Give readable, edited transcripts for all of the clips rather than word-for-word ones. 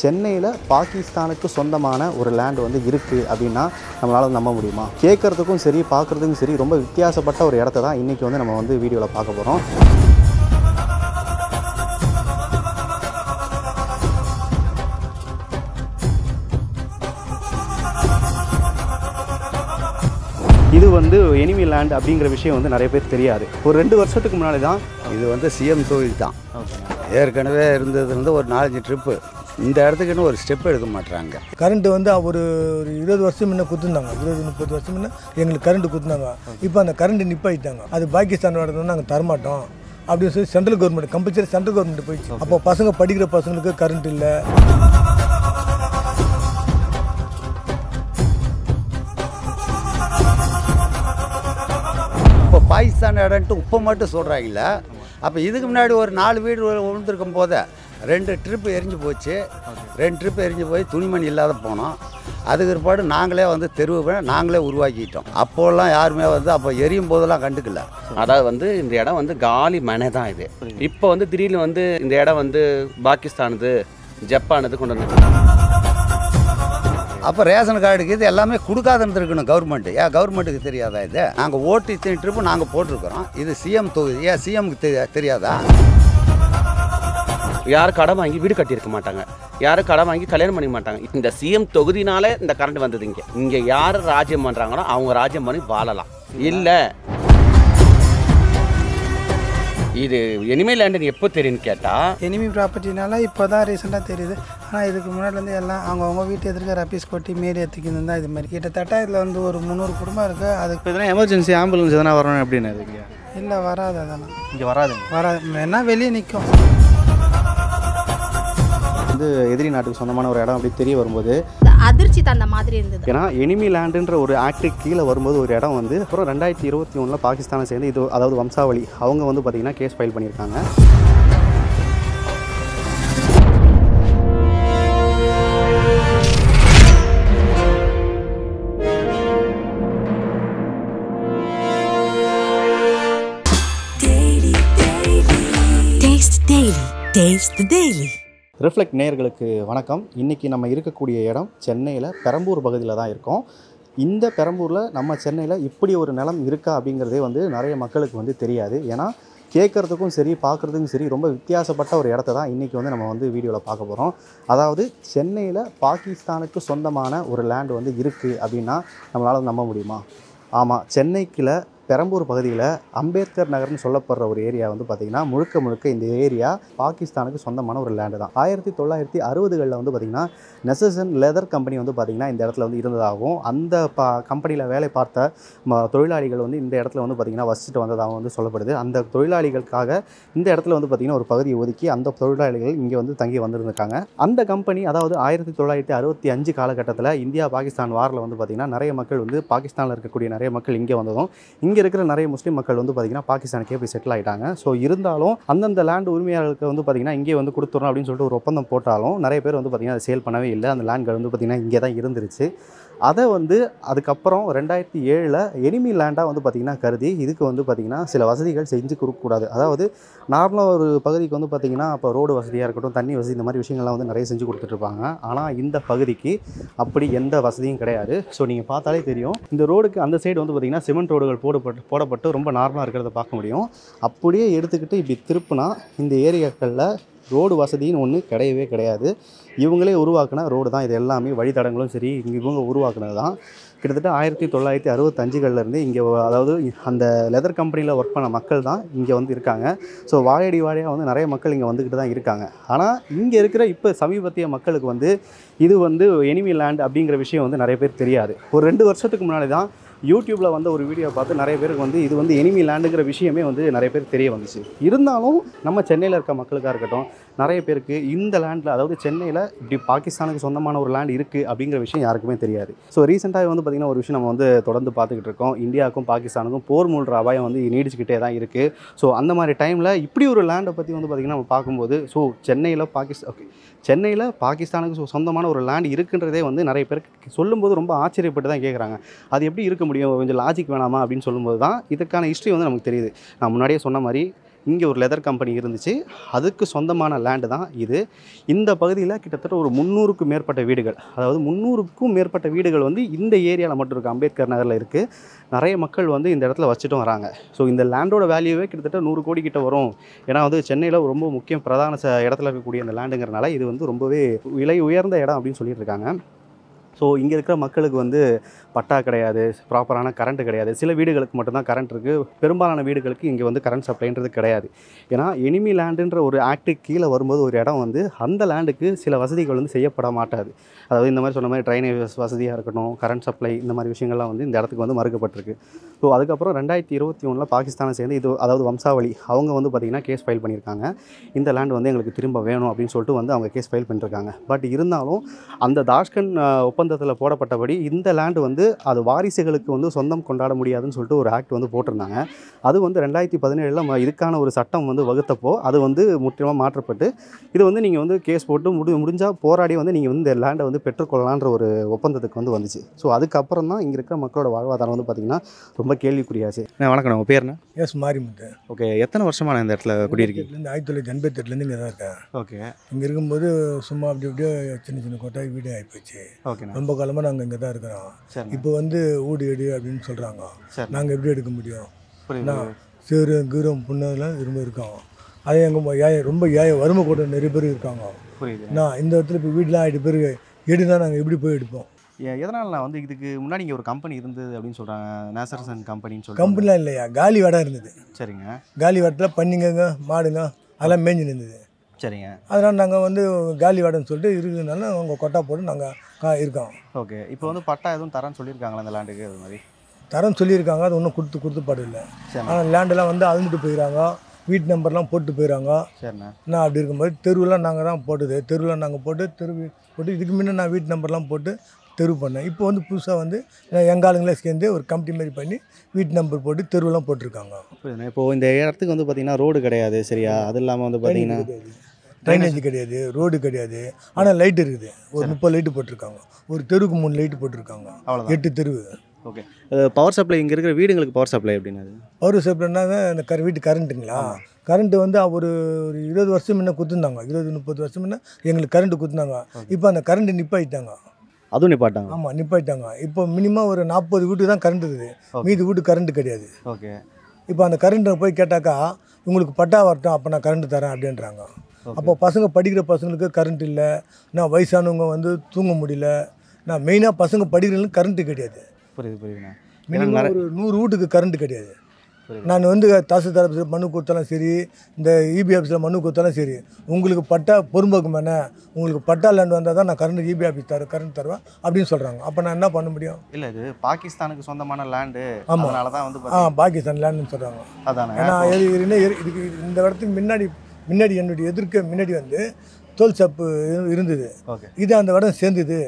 சென்னையில் பாகிஸ்தானுக்கு சொந்தமான ஒரு லேண்ட் வந்து இருக்குது அப்படின்னா நம்மளால் நம்ப முடியுமா? கேட்குறதுக்கும் சரி பார்க்குறதுக்கும் சரி ரொம்ப வித்தியாசப்பட்ட ஒரு இடத்த தான் இன்றைக்கி வந்து நம்ம வந்து வீடியோவில் பார்க்க போகிறோம். இது வந்து எனிமி லேண்ட் அப்படிங்கிற விஷயம் வந்து நிறைய பேர் தெரியாது. ஒரு 2 வருஷத்துக்கு முன்னாடி தான் இது வந்து சிஎம் தொகுதி தான். ஏற்கனவே இருந்தது வந்து ஒரு 4-5 ட்ரிப்பு. இந்த இடத்துக்குன்னு ஒரு ஸ்டெப் எடுக்க மாட்டாங்க. கரண்ட் வந்து ஒரு 20 வருஷம் முன்ன கொடுத்துருந்தாங்க, 20-30 வருஷம் முன்ன எங்களுக்கு கரண்ட் கொடுத்துருந்தாங்க. இப்போ அந்த கரண்ட் நிப்பாயிட்டாங்க. அது பாகிஸ்தான் இடத்துல நாங்கள் தரமாட்டோம் அப்படின்னு சொல்லி central government compulsory central government போயிடுச்சு. அப்போ பசங்க படிக்கிற பசங்களுக்கு கரண்ட் இல்லை. இப்போ பாகிஸ்தான் இடம்ட்டு இப்போ மட்டும் சொல்கிறாங்கல்ல. அப்போ இதுக்கு முன்னாடி ஒரு 4 வீடு விழுந்திருக்கும் போதே 2 ட்ரிப்பு எரிஞ்சு போச்சு. 2 ட்ரிப்பு எரிஞ்சு போய் துணிமணி இல்லாத போனோம். அதுக்கு பிற்பாடு நாங்களே வந்து தெருவை நாங்களே உருவாக்கிட்டோம். அப்போல்லாம் யாருமே வந்து அப்போ எரியும் போதெல்லாம் கண்டுக்கல. அதாவது வந்து இந்த இடம் வந்து காலி மனை தான் இது. இப்போ வந்து திடீர்னு வந்து இந்த இடம் வந்து பாகிஸ்தானுது ஜப்பானுது கொண்டு வந்து அப்போ ரேஷன் கார்டுக்கு இது எல்லாமே கொடுக்காதுன்னு இருக்கணும் கவர்மெண்ட்டு. ஏன் கவர்மெண்ட்டுக்கு தெரியாதா இது? நாங்கள் ஓட்டு இத்தனை ட்ரிப்பு நாங்கள் போட்டிருக்கிறோம். இது சிஎம் தொகுதி. ஏன் சிஎம்க்கு தெரியாதா? யாரும் கடன் வாங்கி வீடு கட்டியிருக்க மாட்டாங்க, யாரும் கடன் வாங்கி கல்யாணம் பண்ணிக்க மாட்டாங்க. இந்த சிஎம் தொகுதினால இந்த கரண்ட் வந்தது. இங்கே யார் ராஜ்யம் பண்ணுறாங்களோ அவங்க ராஜ்யம் பண்ணி வாழலாம். இல்லை இது எனிமி லேண்டுன்னு எப்போ தெரியும்னு கேட்டால், எனிமி ப்ராப்பர்ட்டினால இப்போ தான் ரீசெண்டாக தெரியுது. ஆனால் இதுக்கு முன்னாடிலேருந்து எல்லாம் அவங்க வீட்டு எதிர்க்க ரப்பீஸ் கொட்டி மேரி எடுத்துக்கின்னு தான் இது மாதிரி கிட்டத்தட்ட இதில் வந்து ஒரு 300 குடும்பம் இருக்குது. அதுக்கு எதனா எமர்ஜென்சி ஆம்புலன்ஸ் எதனா வரணும் அப்படின்னு இல்லை வராது. அதெல்லாம் இங்கே வராது. வேணா வெளியே நிற்கும். வந்து எதிரி நாட்டுக்கு சொந்தமான ஒரு இடம் அப்படி தெரிய வரும்போது அதிர்ச்சி தந்த மாதிரி இருந்தது. ஏன்னா எனிமி லேண்டுன்ற ஒரு ஆக்டுக்கு கீழே வரும்போது ஒரு இடம் வந்து அப்புறம் 2021 பாகிஸ்தானை சேர்ந்து இது அதாவது வம்சாவளி அவங்க வந்து பார்த்திங்கன்னா கேஸ் ஃபைல் பண்ணியிருக்காங்க. ரிஃப்ளெக்ட் நேயர்களுக்கு வணக்கம். இன்றைக்கி நம்ம இருக்கக்கூடிய இடம் சென்னையில் பெரம்பூர் பகுதியில் தான் இருக்கோம். இந்த பெரம்பூரில் நம்ம சென்னையில் இப்படி ஒரு நிலம் இருக்கா அப்படிங்கிறதே வந்து நிறைய மக்களுக்கு வந்து தெரியாது. ஏன்னா கேட்குறதுக்கும் சரி பார்க்குறதுக்கும் சரி ரொம்ப வித்தியாசப்பட்ட ஒரு இடத்த தான் இன்றைக்கி வந்து நம்ம வந்து வீடியோவில் பார்க்க போகிறோம். அதாவது சென்னையில் பாகிஸ்தானுக்கு சொந்தமான ஒரு லேண்ட் வந்து இருக்குது அப்படின்னா நம்மளால் நம்ப முடியுமா? ஆமாம், சென்னைக்குள்ள பெரம்பூர் பகுதியில் அம்பேத்கர் நகர்னு சொல்லப்படுற ஒரு ஏரியா வந்து பார்த்திங்கன்னா முழுக்க இந்த ஏரியா பாகிஸ்தானுக்கு சொந்தமான ஒரு லேண்டு தான். 1960களில் வந்து பார்த்திங்கன்னா நெசசன் லெதர் கம்பெனி வந்து பார்த்திங்கன்னா இந்த இடத்துல வந்து இருந்ததாகவும் அந்த கம்பெனியில் வேலை பார்த்த தொழிலாளிகள் வந்து இந்த இடத்துல வந்து பார்த்திங்கன்னா வசிச்சுட்டு வந்ததாகவும் வந்து சொல்லப்படுது. அந்த தொழிலாளிகளுக்காக இந்த இடத்துல வந்து பார்த்திங்கன்னா ஒரு பகுதியை ஒதுக்கி அந்த தொழிலாளிகள் இங்கே வந்து தங்கி வந்திருந்திருக்காங்க. அந்த கம்பெனி அதாவது 1965 காலகட்டத்தில் இந்தியா பாகிஸ்தான் வாரில் வந்து பார்த்திங்கன்னா நிறைய மக்கள் வந்து பாகிஸ்தானில் இருக்கக்கூடிய நிறைய மக்கள் இங்கே வந்ததும் இங்கே இருக்கிற நிறைய முஸ்லீம் மக்கள் வந்து பார்த்திங்கன்னா பாகிஸ்தானுக்கே போய் செட்டில் ஆகிட்டாங்க. ஸோ இருந்தாலும் அந்தந்த லேண்ட் உரிமையாளர்களுக்கு வந்து பார்த்திங்கன்னா இங்கே வந்து கொடுத்துறோம் அப்படின்னு சொல்லிட்டு ஒரு ஒப்பந்தம் போட்டாலும் நிறைய பேர் வந்து பார்த்திங்கன்னா அதை சேல் பண்ணவே இல்லை. அந்த லேண்ட்கள் வந்து பார்த்திங்கன்னா இங்கே தான் இருந்துருச்சு. அதை வந்து அதுக்கப்புறம் 2007 எனிமி லேண்டாக வந்து பார்த்திங்கன்னா கருதி இதுக்கு வந்து பார்த்திங்கன்னா சில வசதிகள் செஞ்சு கொடுக்கக்கூடாது. அதாவது நார்மலாக ஒரு பகுதிக்கு வந்து பார்த்திங்கன்னா அப்போ ரோடு வசதியாக இருக்கட்டும், தண்ணி வசதி, இந்த மாதிரி விஷயங்கள்லாம் வந்து நிறைய செஞ்சு கொடுத்துட்ருப்பாங்க. ஆனால் இந்த பகுதிக்கு அப்படி எந்த வசதியும் கிடையாது. ஸோ நீங்கள் பார்த்தாலே தெரியும், இந்த ரோடுக்கு அந்த சைடு வந்து பார்த்திங்கன்னா சிமெண்ட் ரோடுகள் போடப்பட்டு ரொம்ப நார்மலாக இருக்கிறத பார்க்க முடியும். அப்படியே எடுத்துக்கிட்டு இப்படி திருப்பினா இந்த ஏரியாக்களில் ரோடு வசதின்னு ஒன்று கிடையவே கிடையாது. இவங்களே உருவாக்கின ரோடு தான் இது எல்லாமே. வழித்தடங்களும் சரி இவங்க உருவாக்குனது தான். கிட்டத்தட்ட 1965களிலேருந்து இங்கே அதாவது அந்த லெதர் கம்பெனியில் ஒர்க் பண்ண மக்கள் தான் இங்கே வந்து இருக்காங்க. ஸோ வாழையாக வந்து நிறைய மக்கள் இங்கே வந்துக்கிட்டு தான் இருக்காங்க. ஆனால் இங்கே இருக்கிற இப்போ சமீபத்திய மக்களுக்கு வந்து இது வந்து எனிமி லேண்ட் அப்படிங்கிற விஷயம் வந்து நிறைய பேர் தெரியாது. ஒரு 2 வருஷத்துக்கு முன்னாடி தான் யூடியூப்பில் வந்து ஒரு வீடியோ பார்த்து நிறைய பேருக்கு வந்து இது வந்து எனிமி லேண்டுங்கிற விஷயமே வந்து நிறைய பேர் தெரிய வந்துச்சு. இருந்தாலும் நம்ம சென்னையில் இருக்க மக்களுக்காக இருக்கட்டும், நிறைய பேருக்கு இந்த லேண்டில் அதாவது சென்னையில் இப்படி பாகிஸ்தானுக்கு சொந்தமான ஒரு லேண்ட் இருக்குது அப்படிங்கிற விஷயம் யாருக்குமே தெரியாது. ஸோ ரீசெண்டாக வந்து பார்த்திங்கன்னா ஒரு விஷயம் நம்ம வந்து தொடர்ந்து பார்த்துக்கிட்டு இருக்கோம். இந்தியாவுக்கும் பாகிஸ்தானுக்கும் போர் மூழ்கிற அபாயம் வந்து நீடிச்சுக்கிட்டே தான் இருக்குது. ஸோ அந்த மாதிரி டைமில் இப்படி ஒரு லேண்டை பற்றி வந்து பார்த்திங்கன்னா நம்ம பார்க்கும்போது சென்னையில் பாகிஸ்தானுக்கு சொந்தமான ஒரு லேண்ட் இருக்குன்றதே வந்து நிறைய பேருக்கு சொல்லும்போது ரொம்ப ஆச்சரியப்பட்டு தான் கேட்குறாங்க. அது எப்படி இருக்க முடியும், கொஞ்சம் லாஜிக் வேணாமா அப்படின்னு சொல்லும்போது தான் இதுக்கான ஹிஸ்ட்ரி வந்து நமக்கு தெரியுது. நான் முன்னாடியே சொன்ன மாதிரி இங்கே ஒரு லெதர் கம்பெனி இருந்துச்சு, அதுக்கு சொந்தமான லேண்டு தான் இது. இந்த பகுதியில் கிட்டத்தட்ட ஒரு 300க்கும் மேற்பட்ட வீடுகள், அதாவது 300க்கும் மேற்பட்ட வீடுகள் வந்து இந்த ஏரியாவில் மட்டும் இருக்குது. அம்பேத்கர் நகரில் இருக்குது. நிறைய மக்கள் வந்து இந்த இடத்துல வச்சுட்டும் வராங்க. ஸோ இந்த லேண்டோட வேல்யூவே கிட்டத்தட்ட 100 கோடி கிட்ட வரும். ஏன்னா வந்து சென்னையில் ரொம்ப முக்கிய பிரதான இடத்துல இருக்கக்கூடிய இந்த லேண்டுங்கிறனால இது வந்து ரொம்பவே விலை உயர்ந்த இடம் அப்படின்னு சொல்லிட்டு இருக்காங்க. ஸோ இங்கே இருக்கிற மக்களுக்கு வந்து பட்டா கிடையாது, ப்ராப்பரான கரண்ட்டு கிடையாது. சில வீடுகளுக்கு மட்டும்தான் கரண்ட் இருக்குது. பெரும்பாலான வீடுகளுக்கு இங்கே வந்து கரண்ட் சப்ளைன்றது கிடையாது. ஏன்னா எனிமி லேண்டுன்ற ஒரு ஆக்டுக்கு கீழே வரும்போது ஒரு இடம் வந்து அந்த லேண்டுக்கு சில வசதிகள் வந்து செய்யப்பட மாட்டாது. அதாவது இந்த மாதிரி சொன்ன மாதிரி ட்ரைனேஜ் வசதியாக இருக்கட்டும், கரண்ட் சப்ளை, இந்த மாதிரி விஷயங்கள்லாம் வந்து இந்த இடத்துக்கு வந்து மறுக்கப்பட்டிருக்கு. ஸோ அதுக்கப்புறம் 2021 பாகிஸ்தானை சேர்ந்து இது அதாவது வம்சாவளி அவங்க வந்து பார்த்திங்கன்னா கேஸ் ஃபைல் பண்ணியிருக்காங்க. இந்த லேண்ட் வந்து எங்களுக்கு திரும்ப வேணும் அப்படின்னு சொல்லிட்டு வந்து அவங்க கேஸ் ஃபைல் பண்ணியிருக்காங்க. பட் இருந்தாலும் அந்த தாஷ்கன் ஒப்பந்தத்தில் போடப்பட்டபடி இந்த லேண்டு வந்து அது வாரிசுகளுக்கு வந்து சொந்தம் கொண்டாட முடியாதுன்னு சொல்லிட்டு ஒரு ஆக்ட் வந்து போட்டிருந்தாங்க. அது வந்து 2017 இதுக்கான ஒரு சட்டம் வந்து வகுத்தப்போ அது வந்து முற்றிலுமாக மாற்றப்பட்டு இது வந்து நீங்கள் வந்து கேஸ் போட்டு முடிஞ்சால் போராடி வந்து நீங்கள் வந்து இந்த லேண்டை வந்து பெற்றுக்கொள்ளலான்ற ஒரு ஒப்பந்தத்துக்கு வந்து வந்துச்சு. ஸோ அதுக்கப்புறம் தான் இங்கே இருக்கிற மக்களோட வாழ்வாதாரம் வந்து பார்த்திங்கன்னா ரொம்ப கேள்விக்குறியாச்சு. வணக்கம், உங்கள் பேர்ண்ணா? எஸ் மாரிமுத்து. ஓகே, எத்தனை வருஷமாக இந்த இடத்துல குடியிருக்கீங்க? 1988 இங்கே தான் இருக்கேன். ஓகே. இங்கே இருக்கும்போது சும்மா அப்படி அப்படியே சின்ன சின்ன கொட்டாய் வீடு ஆகிப்போச்சு. ஓகே. ரொம்ப காலமாக நாங்கள் இங்கே தான் இருக்கிறோம். இப்போ வந்து ஊடு எடு அப்படின்னு சொல்கிறாங்க. நாங்கள் எப்படி எடுக்க முடியும்? சேரு கீரம் புண்ணெல்லாம் திரும்ப இருக்கோம். அதே எங்கள் ரொம்ப வறுமை கூட நிறைய பேர் இருக்காங்க. நான் இந்த இடத்துல இப்போ வீடெலாம் ஆகிட்டு பேர் எடுனா நாங்கள் எப்படி போய் எடுப்போம்? எதனால் நான் வந்து இதுக்கு முன்னாடி இங்கே ஒரு கம்பெனி இருந்தது அப்படின்னு சொல்கிறாங்க, நேசர்சன் கம்பெனின்னு சொல்லி. கம்பெனிலாம் இல்லையா, காலி வடம் இருந்தது. சரிங்க. காலி வடத்தில் பண்ணிங்க மாடுங்க அதெல்லாம் மேய்ஞ்சி இருந்தது. சரிங்க. அதனால் நாங்கள் வந்து காலி வாடன்னு சொல்லிட்டு இருக்கிறதுனால அவங்க கொட்டா போட்டு நாங்கள் இருக்கோம். ஓகே. இப்போ வந்து பட்டா எதுவும் தரேன்னு சொல்லியிருக்காங்களா அந்த லேண்டுக்கு? அது மாதிரி தரேன்னு சொல்லியிருக்காங்க. அது ஒன்றும் கொடுத்து பாடில்லை. ஆனால் லேண்டெல்லாம் வந்து அழுந்துட்டு போயிடறாங்க, வீட்டு நம்பர்லாம் போட்டு போயிடறாங்க. சரிண்ணா. நான் அப்படி இருக்கும்போது தெருவெலாம் நாங்கள் தான் போட்டது. தெருவில் நாங்கள் போட்டு இதுக்கு முன்னே நான் வீட்டு நம்பர்லாம் போட்டு தெருவு பண்ணேன். இப்போ வந்து புதுசாக வந்து எங்கள் ஆளுங்களே சேர்ந்து ஒரு கமிட்டி மாதிரி பண்ணி வீட்டு நம்பர் போட்டு தெருவெல்லாம் போட்டிருக்காங்க. இப்போது இந்த இடத்துக்கு வந்து பார்த்திங்கன்னா ரோடு கிடையாது, சரியா? அது இல்லாமல் வந்து பார்த்திங்கன்னா ட்ரைனேஜ் கிடையாது, ரோடு கிடையாது. ஆனால் லைட் இருக்குது. ஒரு 30 லைட்டு போட்டிருக்காங்க. ஒரு தெருவுக்கு 3 லைட்டு போட்டிருக்காங்க. 8 தெருவு. ஓகே. பவர் சப்ளை இங்கே இருக்கிற வீடுங்களுக்கு பவர் சப்ளை எப்படின்னா? பவர் சப்ளைனா இந்த வீட்டு கரண்ட்டுங்களா? கரண்ட்டு வந்து ஒரு 20 வருஷம் முன்னே கொடுத்துருந்தாங்க. 20-30 வருஷம் முன்னே எங்களுக்கு கரண்ட்டு கொடுத்துருந்தாங்க. இப்போ அந்த கரண்ட்டு நிப்பாயிட்டாங்க. அதுவும் நிப்பாட்டாங்க? ஆமாம், நிப்பாயிட்டாங்க. இப்போ மினிமம் ஒரு 40 வீட்டுக்கு தான் கரண்ட் இருக்குது. மீதி வீட்டு கரண்ட்டு கிடையாது. ஓகே. இப்போ அந்த கரண்ட்டை போய் கேட்டாக்கா உங்களுக்கு பட்டா வரட்டும், அப்போ நான் கரண்ட்டு தரேன் அப்படின்றாங்க. அப்போ பசங்க படிக்கிற பசங்களுக்கு கரண்ட் இல்லை. நான் வயசானவங்க வந்து தூங்க முடியல. நான் மெயினாக பசங்க படிக்கிறவங்களுக்கு கரண்ட்டு கிடையாது. புரியுதுண்ணா. மினிமம் ஒரு 100 வீட்டுக்கு கரண்ட்டு கிடையாது. நான் வந்து தாசில்தார் ஆஃபீஸில் மனு கொடுத்தாலும் சரி, இந்த இபி ஆஃபீஸில் மனு கொடுத்தாலும் சரி, உங்களுக்கு பட்டா பொறும்போக்கு மேலே உங்களுக்கு பட்டா லேண்ட் வந்தால் தான் நான் கரண்ட் இபி ஆஃபீஸ் கரண்ட் தருவேன் அப்படின்னு சொல்கிறாங்க. அப்போ நான் என்ன பண்ண முடியும்? இல்லை, இது பாகிஸ்தானுக்கு சொந்தமான லேண்டு. ஆமாம், அதனால தான் வந்து பாகிஸ்தான் லேண்டுன்னு சொல்கிறாங்க. அதானே. ஏன்னா இதுக்கு இந்த இடத்துக்கு முன்னாடி என்னுடைய முன்னாடி வந்து தோல் சப்பு இருந்தது. இது அந்த இடம் சேர்ந்தது.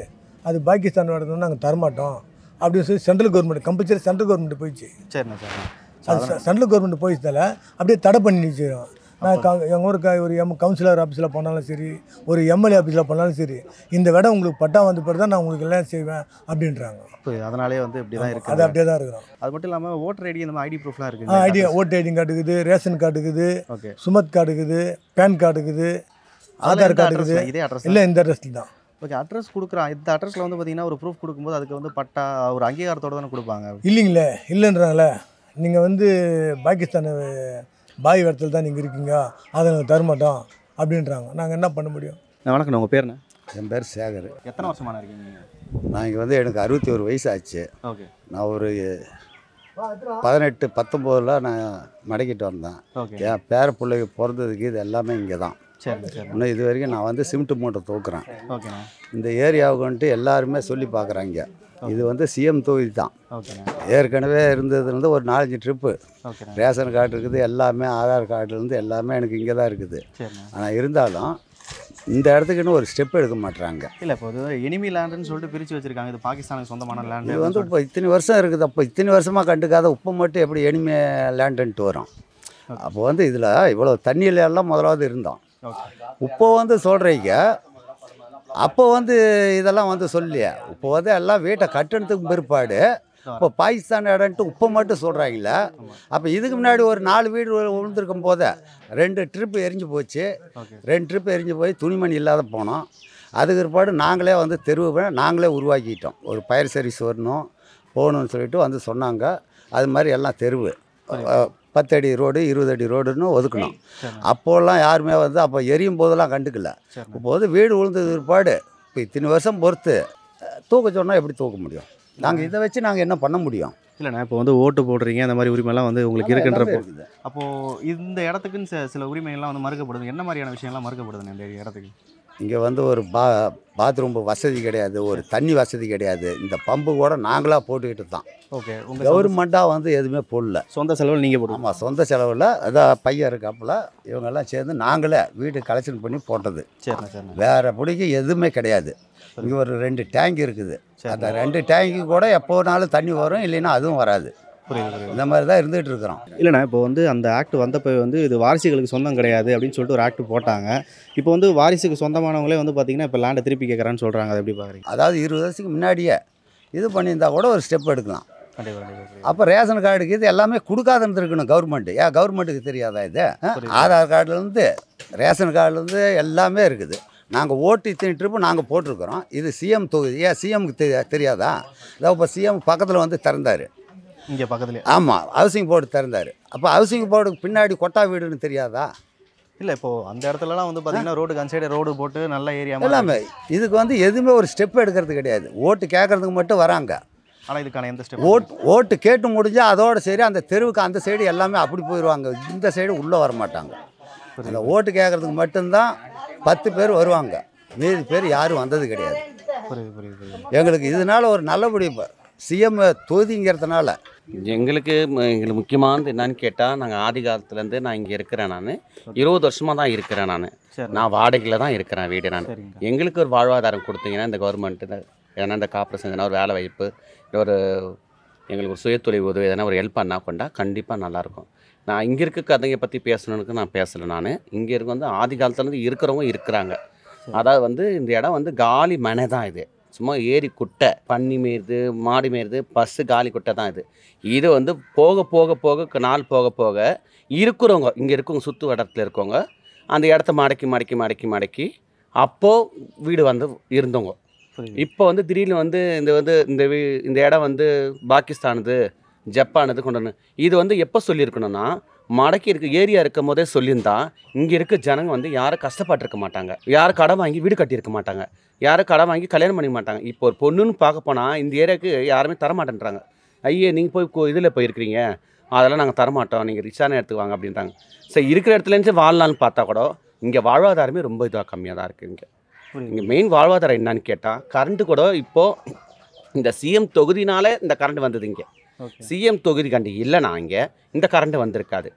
அது பாகிஸ்தான் இடம் நாங்கள் தரமாட்டோம் அப்படின்னு சொல்லி central government compulsory central government போயிடுச்சு. சரிண்ணா. சரி. அது சென்ட்ரல் கவர்மெண்ட் போயிடுச்சதால அப்படியே தடை பண்ணி வச்சிடும். நான் எங்கள் ஊருக்கு ஒரு கவுன்சிலர் ஆஃபீஸில் போனாலும் சரி, ஒரு எம்எல்ஏ ஆஃபீஸில் போனாலும் சரி, இந்த இடம் உங்களுக்கு பட்டா வந்து போட்டு தான் நான் உங்களுக்கு எல்லாம் செய்வேன் அப்படின்றாங்க. அதனாலே வந்து இப்படி தான் இருக்குது. அது அப்படியே தான் இருக்கிறோம். அது மட்டும் இல்லாமல் ஓட்டர் ஐடி, இந்த மாதிரி ஐடி ப்ரூஃப்லாம் இருக்குது. ஐடி, ஓட்டர் ஐடி கார்டு இருக்குது, ரேஷன் கார்டு இருக்குது, சுமத் கார்டு இருக்குது, பேன் கார்டு இருக்குது, ஆதார் கார்டு இருக்குது. இதே அட்ரஸ் இல்லை, இந்த அட்ரஸில் தான். ஓகே. அட்ரஸ் கொடுக்குறான். இந்த அட்ரஸில் வந்து பார்த்தீங்கன்னா ஒரு ப்ரூஃப் கொடுக்கும்போது அதுக்கு வந்து பட்டா ஒரு அங்கீகாரத்தோடு தானே கொடுப்பாங்க. இல்லைங்களே, இல்லைன்றாங்களே. நீங்கள் வந்து பாகிஸ்தான் பாய் இடத்துல தான் நீங்கள் இருக்கீங்க, அதை நாங்கள் தரமாட்டோம் அப்படின்றாங்க. நாங்கள் என்ன பண்ண முடியும்? வணக்கம், உங்கள் பேர்ண்ணா? என் பேர் சேகர். எத்தனை வருஷமான இருக்கீங்க? நான் இங்கே வந்து எனக்கு 61 வயசு ஆச்சு. ஓகே. நான் ஒரு 18-19 நான் மடக்கிட்டு வந்தேன். என் பேர பிள்ளைங்க பிறந்ததுக்கு இது எல்லாமே இங்கே தான். இன்னும் இது வரைக்கும் நான் வந்து சிமெண்ட் மூட்டை தூக்குறேன். ஓகேண்ணா. இந்த ஏரியாவுக்கு வந்துட்டு எல்லாருமே சொல்லி பார்க்குறாங்க. இது வந்து சிஎம் தொகுதி தான். ஏற்கனவே இருந்ததுலேருந்து ஒரு 4-5 ட்ரிப்பு ரேஷன் கார்டு இருக்குது, எல்லாமே ஆதார் கார்டுலேருந்து எல்லாமே எனக்கு இங்கே தான் இருக்குது. ஆனால் இருந்தாலும் இந்த இடத்துக்குன்னு ஒரு ஸ்டெப் எடுக்க மாட்டுறாங்க. இல்லை, இப்போ எனிமி லேண்டுன்னு சொல்லிட்டு பிரித்து வச்சுருக்காங்க. இது பாகிஸ்தானுக்கு சொந்தமான லேண்டு. இது வந்து இப்போ இத்தனை வருஷம் இருக்குது. அப்போ இத்தனை வருஷமாக கண்டுக்காத உப்பு மட்டும் எப்படி எனிமி லேண்டுன்ட்டு வரும்? அப்போ வந்து இதில் இவ்வளோ தண்ணியில எல்லாம் முதலாவது இருந்தோம். இப்போ வந்து சொல்கிறீங்க, அப்போ வந்து இதெல்லாம் வந்து சொல்லியா? இப்போ வந்து எல்லாம் வீட்டை கட்டணத்துக்கு பிற்பாடு இப்போ பாகிஸ்தான் இடம்ட்டு இப்போ மட்டும் சொல்கிறாங்கள. அப்போ இதுக்கு முன்னாடி ஒரு 4 வீடு விழுந்திருக்கும் போதே 2 ட்ரிப்பு எரிஞ்சு போச்சு. 2 ட்ரிப்பு எரிஞ்சு போய் துணிமணி இல்லாத போனோம். அதுக்கு பிற்பாடு நாங்களே வந்து தெருவை நாங்களே உருவாக்கிட்டோம். ஒரு ஃபயர் சர்வீஸ் வரணும் போகணுன்னு சொல்லிட்டு வந்து சொன்னாங்க. அது மாதிரி எல்லாம் தெருவு 10 அடி ரோடு 20 அடி ரோடுன்னு ஒதுக்கணும். அப்போல்லாம் யாருமே வந்து அப்போ எரியும் போதெல்லாம் கண்டுக்கல. இப்போ வந்து வீடு விழுந்தது பிற்பாடு இப்போ இத்தனை வருஷம் பொறுத்து தூக்க சொன்னால் எப்படி தூக்க முடியும்? நாங்கள் இதை வச்சு நாங்கள் என்ன பண்ண முடியும்? இல்லைண்ணா இப்போ வந்து ஓட்டு போடுறீங்க அந்த மாதிரி உரிமைலாம் வந்து உங்களுக்கு இருக்குன்றப்போ இருக்குது. அப்போது இந்த இடத்துக்குன்னு சில உரிமைகள்லாம் வந்து மறுக்கப்படுது. என்ன மாதிரியான விஷயம்லாம் மறுக்கப்படுதுண்ணே இந்த இடத்துக்கு? இங்கே வந்து ஒரு பாத்ரூம் வசதி கிடையாது, ஒரு தண்ணி வசதி கிடையாது. இந்த பம்பு கூட நாங்களாக போட்டுக்கிட்டு தான். ஓகே, கவர்மெண்ட்டாக வந்து எதுவுமே போடல. சொந்த செலவில் நீங்கள் போடுவோம்? ஆமாம், சொந்த செலவில் அதான் பையன் இருக்காப்புல இவங்கெல்லாம் சேர்ந்து நாங்களே வீடு கலெக்ஷன் பண்ணி போட்டது. சரிண்ணா சரிண்ணா. வேறு பிடிக்க எதுவுமே கிடையாது. இங்கே ஒரு 2 டேங்க் இருக்குது. அந்த 2 டேங்க்கு கூட எப்போனாலும் தண்ணி வரும், இல்லைன்னா அதுவும் வராது. புரியுது. இந்த மாதிரி தான் இருந்துகிட்டு இருக்கிறோம். இல்லைண்ணா இப்போ வந்து அந்த ஆக்ட் வந்தப்போ வந்து இது வாரிசுகளுக்கு சொந்தம் கிடையாது அப்படின்னு சொல்லிட்டு ஒரு ஆக்ட் போட்டாங்க. இப்போ வந்து வாரிசுக்கு சொந்தமானவங்களே வந்து பார்த்தீங்கன்னா இப்போ லேண்டை திருப்பி கேட்குறான்னு சொல்கிறாங்க. அதை எப்படி பார்க்குறீங்க? அதாவது 20 வருஷத்துக்கு முன்னாடியே இது பண்ணியிருந்தால் கூட ஒரு ஸ்டெப் எடுக்கலாம். அப்போ ரேஷன் கார்டுக்கு இது எல்லாமே கொடுக்காத இருந்துருக்கணும் கவர்மெண்ட்டு. ஏன் கவர்மெண்ட்டுக்கு தெரியாதா இது? ஆதார் கார்டுலேருந்து ரேஷன் கார்டுலேருந்து எல்லாமே இருக்குது. நாங்கள் ஓட்டு இத்தனை ட்ரிப்பு நாங்கள் போட்டிருக்கிறோம். இது சிஎம் தொகுதி. ஏன் சிஎம்க்கு தெரியாதா? அதாவது இப்போ சிஎம் பக்கத்தில் வந்து திறந்தார் இங்கே பக்கத்துலேயே. ஆமாம், ஹவுசிங் போர்டு திறந்தார். அப்போ ஹவுசிங் போர்டுக்கு பின்னாடி கொட்டா வீடுன்னு தெரியாதா? இல்லை இப்போது அந்த இடத்துலலாம் வந்து பார்த்தீங்கன்னா ரோடுக்கு அந்த சைடு ரோடு போட்டு நல்ல ஏரியா எல்லாமே. இதுக்கு வந்து எதுவுமே ஒரு ஸ்டெப் எடுக்கிறது கிடையாது. ஓட்டு கேட்குறதுக்கு மட்டும் வராங்க. ஆனால் இதுக்கான எந்த ஸ்டெப்? ஓட்டு கேட்டு முடிஞ்சால் அதோட சரி அந்த தெருவுக்கு அந்த சைடு எல்லாமே அப்படி போயிடுவாங்க. இந்த சைடு உள்ளே வர மாட்டாங்க. அந்த ஓட்டு கேட்குறதுக்கு மட்டும்தான் 10 பேர் வருவாங்க. மீதி பேர் யாரும் வந்தது கிடையாது. புரியுது. எங்களுக்கு இதனால் ஒரு நல்லபடி சிஎம் தொகுதிங்கிறதுனால எங்களுக்கு முக்கியமானது என்னன்னு கேட்டால், நாங்கள் ஆதி காலத்துலேருந்து நான் இங்கே இருக்கிறேன். நான் 20 வருஷமாக தான் இருக்கிறேன். நான் வாடகையில் தான் இருக்கிறேன் வீடு. எங்களுக்கு ஒரு வாழ்வாதாரம் கொடுத்தீங்கன்னா இந்த கவர்மெண்ட்டு, ஏன்னா இந்த கார்ப்பரேஷன் எதனா ஒரு வேலை வாய்ப்பு, ஒரு எங்களுக்கு ஒரு சுயதொழில் உதவி எதனா ஒரு ஹெல்ப் பண்ணால் கொண்டா கண்டிப்பாக நல்லாயிருக்கும். நான் இங்கே இருக்க கதையை பற்றி பேசணுன்னு நான் பேசலை. நான் இங்கே இருக்க வந்து ஆதி காலத்துலேருந்து இருக்கிறவங்க இருக்கிறாங்க. அதாவது வந்து இந்த இடம் வந்து காலி மனை தான். இது சும்மா ஏரி குட்டை, பன்னி மேய்து மாடி மேய்து பஸ்ஸு காலி குட்டை தான் இது. இது வந்து போக போக போக நாள் போக போக இருக்கிறவங்க இங்கே இருக்கவங்க சுற்று வட்டத்தில் இருக்கவங்க அந்த இடத்த மடக்கி அப்போது வீடு வந்து இருந்தவங்க. இப்போ வந்து திடீர்னு வந்து இந்த இடம் வந்து பாகிஸ்தானுது ஜப்பானுது கொண்டு வந்து இது வந்து எப்போ சொல்லியிருக்கணும்னா, மடக்கி இருக்க ஏரியா இருக்கும் போதே சொல்லியிருந்தா இங்கே இருக்க ஜனங்க வந்து யாரும் கஷ்டப்பட்டிருக்க மாட்டாங்க, யாரும் கடன் வாங்கி வீடு கட்டியிருக்க மாட்டாங்க, யாரும் கடன் வாங்கி கல்யாணம் பண்ணிக்க மாட்டாங்க. இப்போ ஒரு பொண்ணுன்னு பார்க்க போனால் இந்த ஏரியாவுக்கு யாருமே தரமாட்டேன்றாங்க. ஐயே நீங்கள் போய் இதில் போயிருக்கிறீங்க, அதெல்லாம் நாங்கள் தரமாட்டோம், நீங்கள் ரிச்சான இடத்துக்கு வாங்க அப்படின்றாங்க. சரி, இருக்கிற இடத்துலேருந்து வாழ்நாள்னு பார்த்தா கூட இங்கே வாழ்வாதாரமே ரொம்ப இதாக கம்மியாக தான் இருக்குது. இங்கே மெயின் வாழ்வாதாரம் என்னன்னு கேட்டால் கரண்ட்டு கூட இப்போது இந்த சிஎம் தொகுதினாலே இந்த கரண்ட் வந்தது. இங்கே சிஎம் தொகுதி கண்டி இல்லைனா இங்கே இந்த கரண்ட்டு வந்திருக்காது.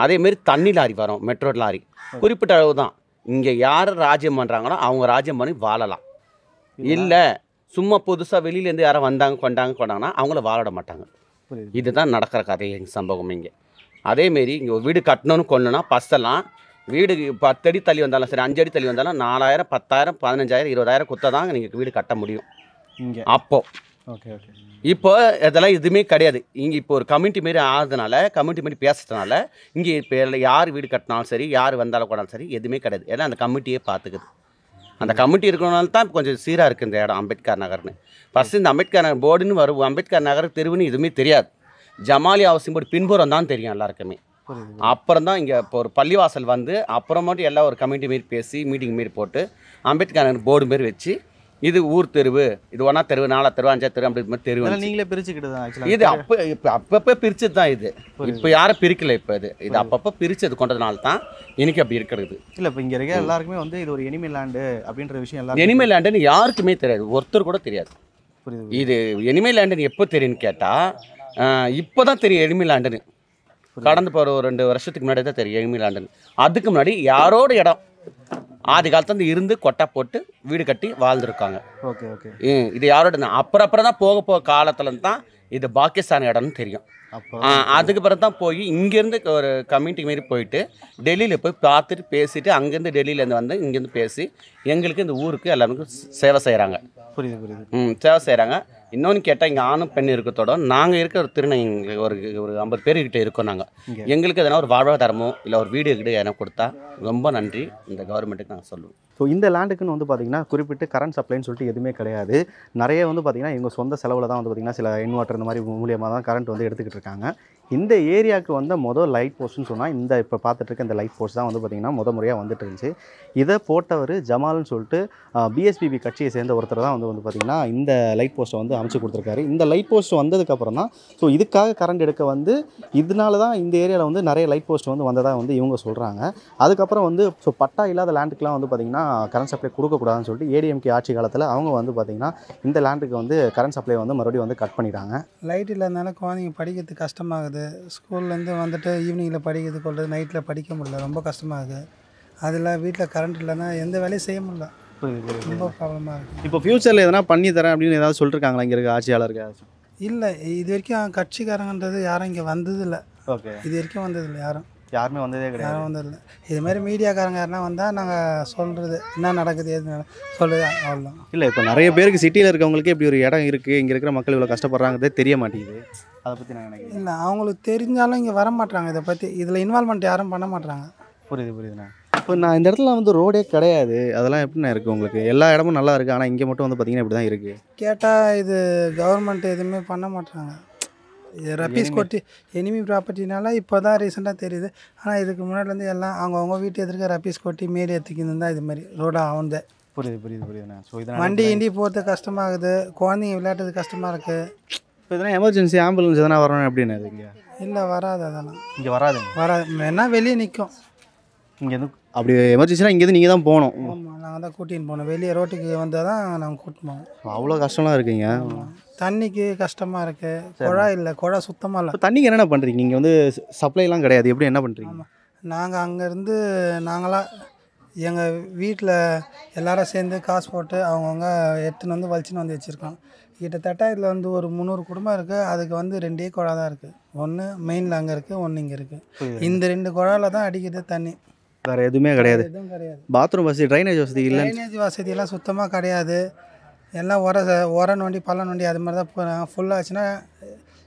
அதேமாரி தண்ணி லாரி வரும், மெட்ரோ லாரி குறிப்பிட்ட அளவு தான். இங்கே யார் ராஜ்யம் பண்ணுறாங்களோ அவங்க ராஜ்யம் பண்ணி வாழலாம். இல்லை சும்மா புதுசாக வெளியிலேருந்து யாரும் கொண்டாங்கன்னா அவங்கள வாழ மாட்டாங்க. இதுதான் நடக்கிற கதை எங்கள் சம்பவம் இங்கே. அதேமாரி இங்கே ஒரு வீடு கட்டணும்னு கொண்டுனா ஃபஸ்ட்டெல்லாம் வீடு 10 அடி தள்ளி வந்தாலும் சரி, 5 அடி தள்ளி வந்தாலும் 4000 10,000 15,000 20,000 கொடுத்தா தான் நீங்கள் வீடு கட்ட முடியும் இங்கே. அப்போது இப்போ இதெல்லாம் எதுவுமே கிடையாது. இங்கே இப்போ ஒரு கம்யூனிட்டி மாரி ஆகுதுனால, கம்யூனிட்டி மாரி பேசுறதுனால இங்கே இப்போ யார் வீடு கட்டினாலும் சரி, யார் வந்தாலும் கூடாலும் சரி, எதுவுமே கிடையாது. ஏன்னா அந்த கம்யூனிட்டியே பார்த்துக்குது. அந்த கம்யூனிட்டி இருக்கிறனால தான் கொஞ்சம் சீராக இருக்குது இந்த இடம் அம்பேத்கர் நகர்னு. ஃபஸ்ட்டு இந்த அம்பேத்கர் நகர் போர்டுன்னு வரும், அம்பேத்கர் நகர் தெருவுன்னு எதுவுமே தெரியாது. ஜமாலி ஹவுசிங் போர்டு பின்புறம் தான் தெரியும் எல்லாருக்குமே. அப்புறம் தான் இங்கே இப்போ ஒரு பள்ளிவாசல் வந்து அப்புறமாட்டி எல்லாம் ஒரு கம்யூனிட்டி மாரி பேசி மீட்டிங் மாரி போட்டு அம்பேத்கர் நகர் போர்டு மாரி வச்சு இது ஊர் தெருவு, இது 1 தெருவு 4 தெருவு 5 தெருவு அப்படி மாதிரி தெருவு நீங்களே பிரிச்சுக்கிட்டு தான். இது அப்பப்போ பிரிச்சது தான். இது இப்போ யாரும் பிரிக்கல. இப்போ இது அப்பப்போ பிரிச்சது கொண்டதுனால தான் இன்னைக்கு அப்படி இருக்கிறது. இல்லை இப்போ இங்கே இருக்க எல்லாருக்குமே வந்து இது ஒரு எனிமல் லேண்டு அப்படின்ற விஷயம் எல்லாம் எனிமல் லேண்டுன்னு யாருக்குமே தெரியாது, ஒருத்தர் கூட தெரியாது. இது எனிமல் லேண்டுன்னு எப்போ தெரியும்னு கேட்டால் இப்போ தான் தெரியும் எனிமல் லேண்டுன்னு. கடந்து போகிற ஒரு 2 வருஷத்துக்கு முன்னாடி தான் தெரியும் எனிமல் லேண்டுன்னு. அதுக்கு முன்னாடி யாரோட இடம் ஆதி காலத்துல இருந்து கொட்டை போட்டு வீடு கட்டி வாழ்ந்துருக்காங்க. இது யாரோட அப்புறம் தான் போக காலத்துல தான் இது பாகிஸ்தான் இடம்னு தெரியும். அதுக்கு பிறகு தான் போய் இங்கேருந்து ஒரு கம்யூனிட்டி மாரி போயிட்டு டெல்லியில் போய் பார்த்துட்டு பேசிட்டு அங்கேருந்து டெல்லியிலேருந்து வந்து இங்கேருந்து பேசி எங்களுக்கு இந்த ஊருக்கு எல்லாருக்கும் சேவை செய்கிறாங்க. புரியுது. சேவை செய்கிறாங்க. இன்னொன்று கேட்டால் இங்கே ஆணும் பெண் இருக்கத்தோட நாங்கள் இருக்க ஒரு திருநை ஒரு ஒரு 50 பேர்கிட்ட இருக்கோம் நாங்கள். எங்களுக்கு எதனா ஒரு வாழ்வாதாரமோ இல்லை ஒரு வீடு கிட்ட எதனா கொடுத்தா ரொம்ப நன்றி இந்த கவர்மெண்ட்டுக்கு நாங்கள் சொல்லுவோம். ஸோ இந்த லேண்டுக்குன்னு வந்து பார்த்திங்கன்னா குறிப்பிட்டு கரண்ட் சப்ளைன்னு சொல்லிட்டு எதுவுமே கிடையாது. நிறைய வந்து பார்த்திங்கன்னா எங்கள் சொந்த செலவில் தான் வந்து பார்த்திங்கன்னா சில இன்வெர்ட்டர் இந்த மாதிரி மூலியமாக தான் கரண்ட் வந்து எடுத்துக்கிட்டு இருக்காங்க. இந்த ஏரியாவுக்கு வந்த மொதல் லைட் போஸ்ட்னு சொன்னால் இந்த இப்போ பார்த்துட்டு இருக்க இந்த லைட் போஸ்ட் தான் வந்து பார்த்திங்கன்னா முறையாக வந்துட்டு இருந்துச்சு. இதை போட்டவர் ஜமால்னு சொல்லிட்டு பிஎஸ்பிபி கட்சியை சேர்ந்த ஒருத்தர் தான் வந்து பார்த்திங்கன்னா இந்த லைட் போஸ்ட்டை வந்து அமைச்சு கொடுத்துருக்காரு. இந்த லைட் போஸ்ட் வந்ததுக்கப்புறம் தான் ஸோ இதுக்காக கரண்ட் எடுக்க வந்து இதனால தான் இந்த ஏரியாவில் வந்து நிறைய லைட் போஸ்ட் வந்து வந்ததாக வந்து இவங்க சொல்கிறாங்க. அதுக்கப்புறம் வந்து ஸோ பட்டா இல்லாத லேண்டுக்கெலாம் வந்து பார்த்திங்கன்னா கரண்ட் சப்ளை கொடுக்கக்கூடாதுன்னு சொல்லிட்டு ஏடிஎம்கே ஆட்சி காலத்தில் அவங்க வந்து பார்த்திங்கன்னா இந்த லேண்டுக்கு வந்து கரண்ட் சப்ளை வந்து மறுபடியும் வந்து கட் பண்ணிட்டாங்க. லைட் இல்லாதனால குழந்தைங்க படிக்கிறதுக்கு கஷ்டமாகுது. ஸ்கூல்லேருந்து வந்துட்டு ஈவினிங்கில் படிக்கிறது கொள்வது நைட்டில் படிக்க முடியல, ரொம்ப கஷ்டமாகுது. அதில் வீட்டில் கரண்ட் இல்லைன்னா எந்த வேலையும் செய்ய முடியல, ரொம்ப ப்ராப்ளமாக இருக்குது. இப்போ ஃப்யூச்சரில் எதனா பண்ணி தரேன் அப்படின்னு ஏதாவது சொல்லிருக்காங்களா இங்கே இருக்க ஆட்சியாளருக்கு? இல்லை, இது வரைக்கும் கட்சிக்காரங்கன்றது யாரும் இங்கே வந்ததில்லை. ஓகே, இது வரைக்கும் வந்ததில்லை, யாருமே வந்ததே கிடையாது. யாரும் வந்ததில்லை. இது மாதிரி மீடியாக்காரங்க யாருன்னா வந்தால் நாங்கள் சொல்கிறது என்ன நடக்குது எது சொல்லுது, அவ்வளோதான். இல்லை, இப்போ நிறைய பேருக்கு சிட்டியில் இருக்கவங்களுக்கு இப்படி ஒரு இடம் இருக்குது, இங்கே இருக்கிற மக்கள் இவ்வளோ கஷ்டப்படுறாங்கிறதே தெரிய மாட்டேங்குது. அதை பற்றி நான் நினைக்கிறேன். இல்லை, அவங்களுக்கு தெரிஞ்சாலும் இங்கே வர மாட்டாங்க, இதை பற்றி இதில் இன்வால்மெண்ட் யாரும் பண்ண மாட்டாங்க. புரியுதுண்ணா. இப்போ நான் இந்த இடத்துல வந்து ரோடே கிடையாது, அதெல்லாம் எப்படிண்ணா இருக்குது உங்களுக்கு? எல்லா இடமும் நல்லா இருக்குது, ஆனால் இங்கே மட்டும் வந்து பார்த்திங்கன்னா இப்படி தான் இருக்குது. கேட்டால் இது கவர்மெண்ட் எதுவுமே பண்ண மாட்டாங்க. இது ரப்பீஸ் கொட்டி எனிமி ப்ராப்பர்ட்டினால இப்போ தான் ரீசெண்டாக தெரியுது. ஆனால் இதுக்கு முன்னாடிலேருந்து எல்லாம் அவங்கவுங்க வீட்டு எதிர்க்க ரப்பீஸ் கொட்டி மேடி எடுத்துக்கின்னு தான் இது மாதிரி ரோடாக ஆகுது. புரியுதுண்ணா. ஸோ இதனால் வண்டி இண்டி போகிறது கஷ்டமாகுது, குழந்தைங்க விளையாடுறது கஷ்டமாக இருக்குது. இப்போ இதெல்லாம் எமர்ஜென்சி ஆம்புலன்ஸ் எதனா வரணும் எப்படின்னு அது இங்கே? இல்லை, வராது, அதெல்லாம் இங்கே வராது. வேணா வெளியே நிற்கும். இங்கேருந்து அப்படி எமர்ஜென்சினா இங்கேருந்து நீங்கள் தான் போகணும். ஆமாம், நாங்கள் தான் கூட்டின்னு போகணும். வெளியே ரோட்டுக்கு வந்தால் தான் நாங்கள் கூட்டின்னு போவோம். அவ்வளோ கஷ்டம்லாம் இருக்குங்க. தண்ணிக்கு கஷ்டமாக இருக்குது, குழாய் இல்லை, குழாய் சுத்தமாக இல்லை. இப்போ தண்ணிக்கு என்னென்ன பண்ணுறீங்க? நீங்கள் வந்து சப்ளைலாம் கிடையாது, எப்படி என்ன பண்ணுறீங்க? நாங்கள் அங்கேருந்து நாங்களாம் எங்கள் வீட்டில் எல்லாரும் சேர்ந்து காசு போட்டு அவங்கவுங்க எடுத்துன்னு வந்து வலிச்சுன்னு வந்து வச்சுருக்கோம். கிட்டத்தட்ட இதில் வந்து ஒரு 300 குடும்பம் இருக்குது. அதுக்கு வந்து 2 குழா தான் இருக்குது. ஒன்று மெயினில் அங்கே இருக்குது, ஒன்று இங்கே இருக்குது. இந்த 2 குழாயில் தான் அடிக்கிறது தண்ணி, வேறு எதுவுமே கிடையாது. எதுவும் கிடையாது. பாத்ரூம் வசதி, ட்ரைனேஜ் வசதி இல்லை. ட்ரைனேஜ் வசதியெல்லாம் சுத்தமாக கிடையாது. எல்லாம் உர நோண்டி பள்ளம் நோண்டி அது மாதிரி தான் போகிறாங்க. ஃபுல்லாச்சுன்னா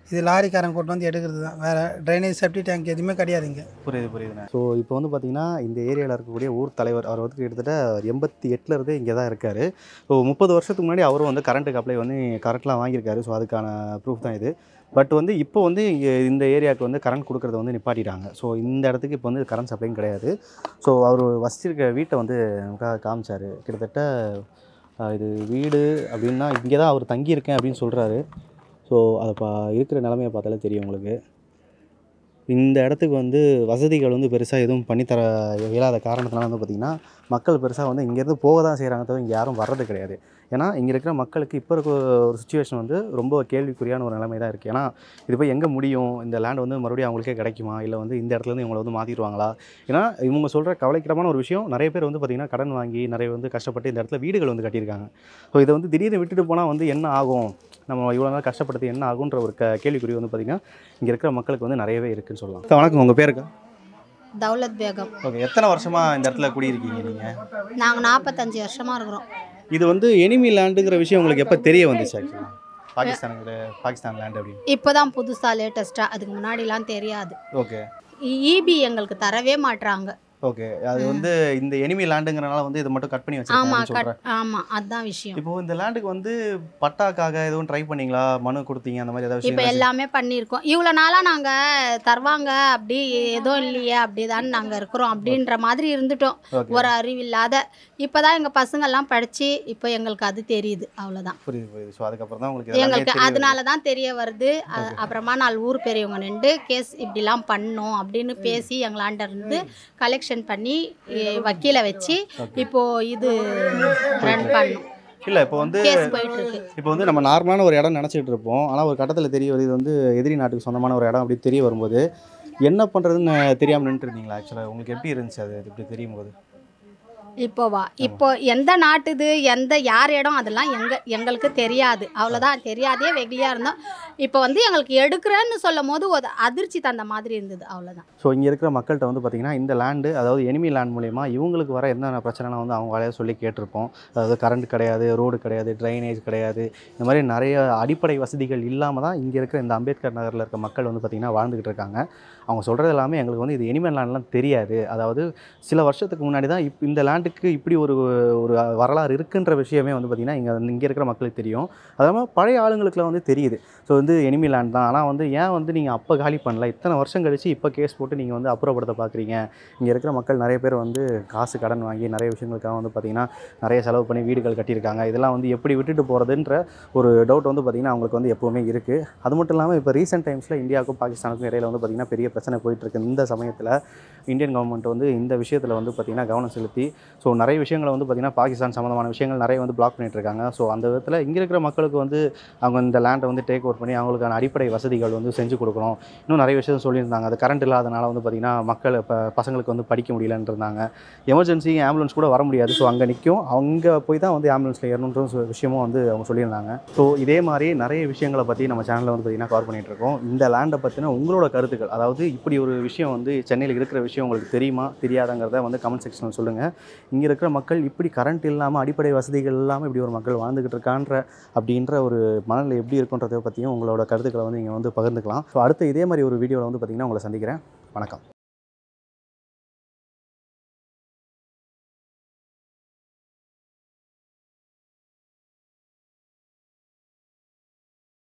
இது லாரிக்காரன் கூட்டு வந்து எடுக்கிறது தான், வேறு ட்ரைனேஜ் செப்டி டேங்க் எதுவுமே கிடையாது இங்கே. புரியுதுண்ணா. ஸோ இப்போ வந்து பார்த்திங்கன்னா இந்த ஏரியாவில் இருக்கக்கூடிய ஊர் தலைவர் அவர் வந்து கிட்டத்தட்ட 88 இங்கே தான் இருக்கார். ஸோ 30 வருஷத்துக்கு முன்னாடி அவரும் வந்து கரண்ட்டுக்கு அப்ளை வந்து கரண்ட்லாம் வாங்கியிருக்காரு. ஸோ அதுக்கான ப்ரூஃப் தான் இது. பட் வந்து இப்போ வந்து இங்கே இந்த ஏரியாவுக்கு வந்து கரண்ட் கொடுக்குறத வந்து நிப்பாட்டிட்டாங்க. ஸோ இந்த இடத்துக்கு இப்போ வந்து கரண்ட் சப்ளையும் கிடையாது. ஸோ அவர் வசிச்சிருக்க வீட்டை வந்து காமிச்சார். கிட்டத்தட்ட இது வீடு அப்படின்னா இங்கே தான் அவர் தங்கியிருக்கேன் அப்படின்னு சொல்கிறாரு. ஸோ அதை இருக்கிற நிலமையை பார்த்தாலே தெரியும் உங்களுக்கு. இந்த இடத்துக்கு வந்து வசதிகள் வந்து பெருசாக எதுவும் பண்ணித்தர இயலாத காரணத்தினால வந்து பார்த்திங்கன்னா மக்கள் பெருசாக வந்து இங்கேருந்து போக தான் செய்கிறாங்க, தவிர இங்கே யாரும் வர்றது கிடையாது. ஏன்னா இங்கே இருக்கிற மக்களுக்கு இப்போ இருக்க ஒரு சுச்சுவேஷன் வந்து ரொம்ப கேள்விக்குறியான ஒரு நிலைமை தான் இருக்குது. ஏன்னா இது போய் எங்கே முடியும்? இந்த லேண்ட் வந்து மறுபடியும் அவங்களுக்கே கிடைக்குமா, இல்லை வந்து இந்த இடத்துலேருந்து இவங்களை வந்து மாற்றிடுவாங்களா? ஏன்னா இவங்க சொல்கிற கவலைக்கிடமான ஒரு விஷயம், நிறைய பேர் வந்து பார்த்திங்கன்னா கடன் வாங்கி நிறைய வந்து கஷ்டப்பட்டு இந்த இடத்துல வீடுகள் வந்து கட்டியிருக்காங்க. ஸோ இதை வந்து திடீர்னு விட்டுட்டு போனால் வந்து என்ன ஆகும், நம்ம இவ்வளோ நாள் கஷ்டப்படுறது என்ன ஆகுன்ற ஒரு கேள்விக்குறி வந்து பார்த்திங்கன்னா இங்கே இருக்கிற மக்களுக்கு வந்து நிறையவே இருக்குதுன்னு சொல்லலாம். வணக்கம், உங்கள் பேருக்கா? தௌலத் பேகம். ஓகே, எத்தனை வருஷமாக இந்த இடத்துல குடியிருக்கீங்க நீங்கள்? நாங்கள் 45 வருஷமாக இருக்கிறோம். இது வந்து எனிமி லேண்டுங்கிற விஷயம் உங்களுக்கு எப்போ தெரிய வந்துச்சு? ஆக்சுவலாக பாகிஸ்தான் லேண்ட் அப்படின்னு இப்போ தான் புதுசாக லேட்டஸ்ட்டாக, அதுக்கு முன்னாடிலாம் தெரியாது. ஓகே, இபி எங்களுக்கு தரவே மாட்றாங்க. ஓகே. அது வந்து இந்த எனிமி லேண்டுங்கிறனால வந்து இதை மட்டும் கட் பண்ணி வச்சிருக்காங்க. ஆமாம், அதுதான் விஷயம். இப்போ இந்த லேண்டுக்கு வந்து பட்டாக்காக எதுவும் ட்ரை பண்ணீங்களா? மனு கொடுத்தீங்க அந்த மாதிரி ஏதாவது? இப்போ எல்லாமே பண்ணியிருக்கோம். இவ்வளோ நாளாக நாங்கள் தருவாங்க அப்படி எதுவும் இல்லையே அப்படிதான் நாங்கள் இருக்கிறோம் அப்படின்ற மாதிரி இருந்துட்டோம், ஒரு அறிவில்லாத. இப்போ தான் எங்கள் பசங்கள்லாம் படித்து இப்போ எங்களுக்கு அது தெரியுது, அவ்வளோதான். புரியுது. ஸோ அதுக்கப்புறம் தான் உங்களுக்கு எங்களுக்கு அதனால தான் தெரிய வருது. அப்புறமா 4 ஊர் பெரியவங்க நின்று கேஸ் இப்படிலாம் பண்ணோம் அப்படின்னு பேசி எங்களாண்ட இருந்து கலெக்ஷன் பண்ணி வக்கீலை வச்சு இப்போ இது ரன் பண்ணோம். இல்லை, இப்போ வந்து இப்போ வந்து நம்ம நார்மலான ஒரு இடம் நினச்சிக்கிட்டு இருப்போம். ஆனால் ஒரு கட்டத்தில் தெரிய வருது இது வந்து எதிரி நாட்டுக்கு சொந்தமான ஒரு இடம் அப்படி தெரிய வரும்போது என்ன பண்ணுறதுன்னு தெரியாமல் நின்றுருந்தீங்களா? ஆக்சுவலாக உங்களுக்கு எப்படி இருந்துச்சு அது இப்படி தெரியும் போது? இப்போவா இப்போ எந்த நாட்டுது எந்த யார் இடம் அதெல்லாம் எங்களுக்கு தெரியாது, அவ்வளோதான். தெரியாதே வெகுளியாக இருந்தோம். இப்போ வந்து எங்களுக்கு எடுக்கிறேன்னு சொல்லும் போது ஒரு அதிர்ச்சி தந்த மாதிரி இருந்தது, அவ்வளோதான். ஸோ இங்கே இருக்கிற மக்கள்கிட்ட வந்து பார்த்திங்கன்னா இந்த லேண்டு, அதாவது எனிமி லேண்ட் மூலிமா இவங்களுக்கு வர என்னென்ன பிரச்சனைலாம் வந்து அவங்க வேலையை சொல்லி கேட்டிருப்போம். அதாவது கரண்ட் கிடையாது, ரோடு கிடையாது, ட்ரைனேஜ் கிடையாது, இந்த மாதிரி நிறைய அடிப்படை வசதிகள் இல்லாமல் தான் இங்கே இருக்கிற இந்த அம்பேத்கர் நகரில் இருக்க மக்கள் வந்து பார்த்திங்கன்னா வாழ்ந்துக்கிட்டு இருக்காங்க. அவங்க சொல்கிறது எல்லாமே எங்களுக்கு வந்து இது எனிமி லேண்ட்லாம் தெரியாது. அதாவது சில வருஷத்துக்கு முன்னாடி தான் இந்த லேண்டுக்கு இப்படி ஒரு வரலாறு இருக்குன்ற விஷயமே வந்து பார்த்திங்கன்னா இங்கே இருக்கிற மக்களுக்கு தெரியும். அதாவது பழைய ஆளுங்களுக்குலாம் வந்து தெரியுது. ஸோ வந்து எனிமி லேண்ட் தான். ஆனால் வந்து ஏன் வந்து நீங்கள் அப்போ காலி பண்ணல, இத்தனை வருஷம் கழிச்சு இப்போ கேஸ் போட்டு நீங்கள் வந்து அப்புறப்படுத்த பார்க்குறீங்க. இங்கே இருக்கிற மக்கள் நிறைய பேர் வந்து காசு கடன் வாங்கி நிறைய விஷயங்களுக்காக வந்து பார்த்திங்கன்னா நிறைய செலவு பண்ணி வீடுகள் கட்டியிருக்காங்க. இதெல்லாம் வந்து எப்படி விட்டுட்டு போகிறதுன்ற ஒரு டவுட் வந்து பார்த்திங்கன்னா அவங்களுக்கு வந்து எப்போவுமே இருக்குது. அது மட்டும் இல்லாமல் இப்போ ரீசெண்ட் டைம்ஸில் இந்தியாவுக்கும் பாகிஸ்தானுக்கும் இடையில வந்து பார்த்திங்கன்னா பெரிய பிரச்சனை போயிட்டுருக்கு. இந்த சமயத்தில் இந்தியன் கவர்மெண்ட் வந்து இந்த விஷயத்தில் வந்து பார்த்திங்கன்னா கவனம் செலுத்தி ஸோ நிறைய விஷயங்களை வந்து பார்த்திங்கன்னா பாகிஸ்தான் சம்மந்தமான விஷயங்கள் நிறைய வந்து பிளாக் பண்ணிகிட்ருக்காங்க. ஸோ அந்த விதத்தில் இங்கே இருக்கிற மக்களுக்கு வந்து அவங்க இந்த லேண்டை வந்து டேக் ஓவர் பண்ணி அவங்களுக்கான அடிப்படை வசதிகள் வந்து செஞ்சு கொடுக்கணும். இன்னும் நிறைய விஷயம் சொல்லியிருந்தாங்க. அது கரண்ட் இல்லாதனால வந்து பார்த்திங்கன்னா மக்கள் இப்போ பசங்களுக்கு வந்து படிக்க முடியலன்னு இருந்தாங்க. எமர்ஜென்சி ஆம்புலன்ஸ் கூட வர முடியாது. ஸோ அங்கே நிற்கும், அங்கே போய் தான் வந்து ஆம்புலன்ஸில் ஏறணுன்ற விஷயமும் வந்து அவங்க சொல்லியிருந்தாங்க. ஸோ இதே மாதிரி நிறைய விஷயங்களை பற்றி நம்ம சேனலில் வந்து பார்த்திங்கன்னா கவர் பண்ணிகிட்ருக்கோம். இந்த லேண்டை பற்றின உங்களோட கருத்துக்கள், அதாவது இப்படி ஒரு விஷயம் வந்து சென்னையில் இருக்கிற விஷயம் உங்களுக்கு தெரியுமா தெரியாதங்கிறத வந்து கமெண்ட் செக்ஷனில் சொல்லுங்கள். இங்கே இருக்கிற மக்கள் இப்படி கரண்ட் இல்லாமல் அடிப்படை வசதிகள் இல்லாமல் இப்படி ஒரு மக்கள் வாழ்ந்துக்கிட்டு இருக்கான்ற அப்படின்ற ஒரு மனநிலை எப்படி இருக்குன்றதை பற்றியும் உங்களோட கருத்துக்களை வந்து நீங்கள் வந்து பகிர்ந்துக்கலாம். ஸோ அடுத்து இதே மாதிரி ஒரு வீடியோவில் வந்து பார்த்திங்கன்னா உங்களை சந்திக்கிறேன். வணக்கம்.